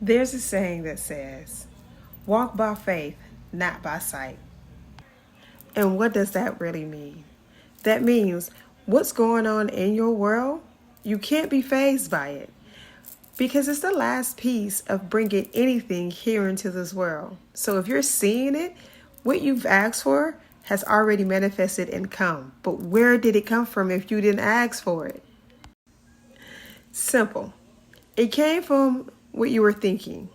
There's a saying that says, walk by faith, not by sight. And what does that really mean? That means what's going on in your world, you can't be fazed by it because it's the last piece of bringing anything here into this world. So if you're seeing it, what you've asked for has already manifested and come. But where did it come from if you didn't ask for it? Simple. It came from what you were thinking,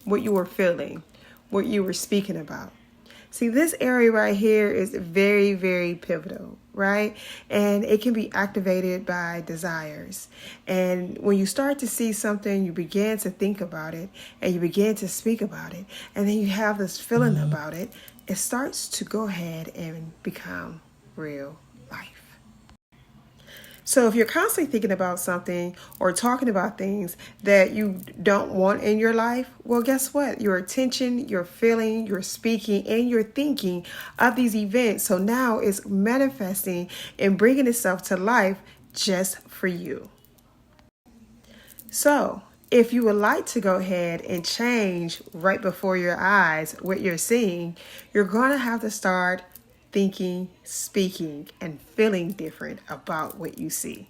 what you were feeling, what you were speaking about. See, this area right here is very, very pivotal, right? And it can be activated by desires. And when you start to see something, you begin to think about it and you begin to speak about it. And then you have this feeling about it. It starts to go ahead and become real life. So if you're constantly thinking about something or talking about things that you don't want in your life, well, guess what? Your attention, your feeling, your speaking, and your thinking of these events. So now it's manifesting and bringing itself to life just for you. So if you would like to go ahead and change right before your eyes what you're seeing, you're going to have to start thinking, speaking, and feeling different about what you see.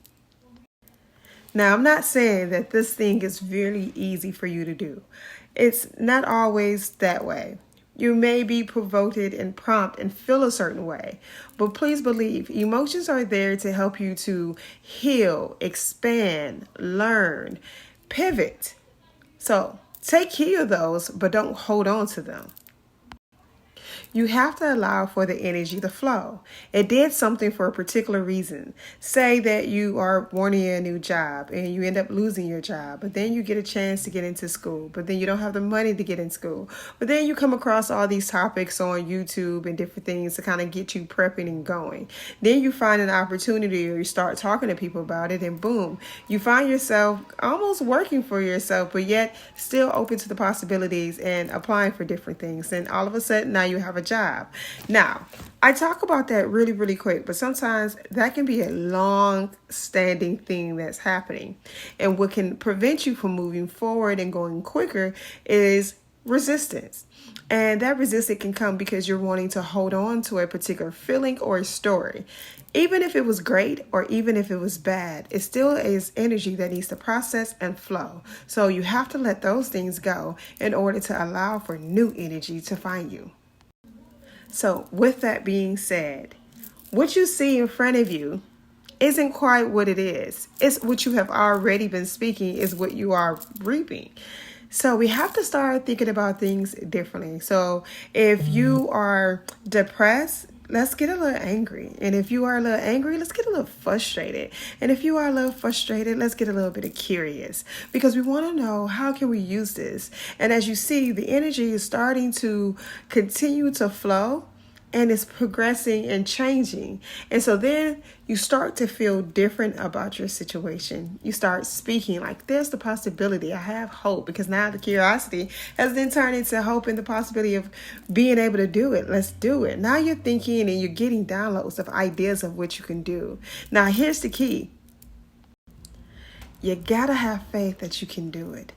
Now, I'm not saying that this thing is really easy for you to do. It's not always that way. You may be provoked and prompted and feel a certain way, but please believe emotions are there to help you to heal, expand, learn, pivot. So take heed of those, but don't hold on to them. You have to allow for the energy to flow. It did something for a particular reason. Say that you are wanting a new job and you end up losing your job, but then you get a chance to get into school, but then you don't have the money to get in school. But then you come across all these topics on YouTube and different things to kind of get you prepping and going. Then you find an opportunity or you start talking to people about it and boom, you find yourself almost working for yourself, but yet still open to the possibilities and applying for different things. And all of a sudden now you have a job. Now, I talk about that really, really quick, but sometimes that can be a long-standing thing that's happening. And what can prevent you from moving forward and going quicker is resistance. And that resistance can come because you're wanting to hold on to a particular feeling or a story. Even if it was great or even if it was bad, it still is energy that needs to process and flow. So you have to let those things go in order to allow for new energy to find you. So with that being said, what you see in front of you isn't quite what it is. It's what you have already been speaking is what you are reaping. So we have to start thinking about things differently. So if you are depressed, let's get a little angry. And if you are a little angry, let's get a little frustrated. And if you are a little frustrated, let's get a little bit of curious because we want to know how can we use this. And as you see, the energy is starting to continue to flow and it's progressing and changing. And so then you start to feel different about your situation. You start speaking like there's the possibility. I have hope because now the curiosity has then turned into hope and the possibility of being able to do it. Let's do it. Now you're thinking and you're getting downloads of ideas of what you can do. Now here's the key. You gotta have faith that you can do it.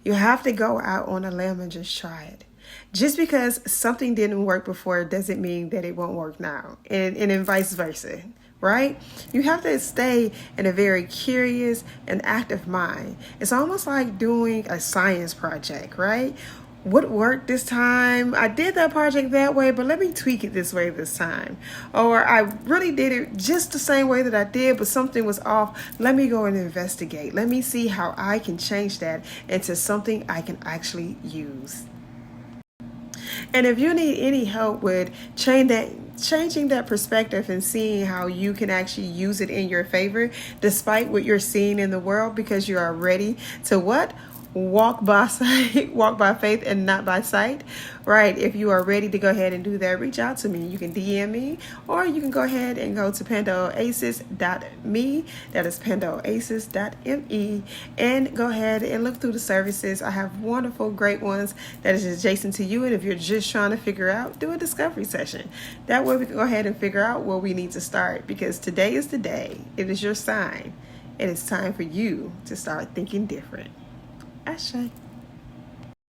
You have to go out on a limb and just try it. Just because something didn't work before doesn't mean that it won't work now, and then vice versa, right? You have to stay in a very curious and active mind. It's almost like doing a science project, right? What worked this time? I did that project that way, but let me tweak it this way this time. Or I really did it just the same way that I did, but something was off. Let me go and investigate. Let me see how I can change that into something I can actually use. And if you need any help with changing that perspective and seeing how you can actually use it in your favor, despite what you're seeing in the world, because you are ready to what? Walk by sight, walk by faith and not by sight, right? If you are ready to go ahead and do that, reach out to me. You can DM me or you can go ahead and go to pandoasis.me. That is pandoasis.me, and go ahead and look through the services. I have wonderful, great ones that is adjacent to you. And if you're just trying to figure out, do a discovery session. That way we can go ahead and figure out where we need to start, because today is the day. It is your sign. It is time for you to start thinking different. Ashe.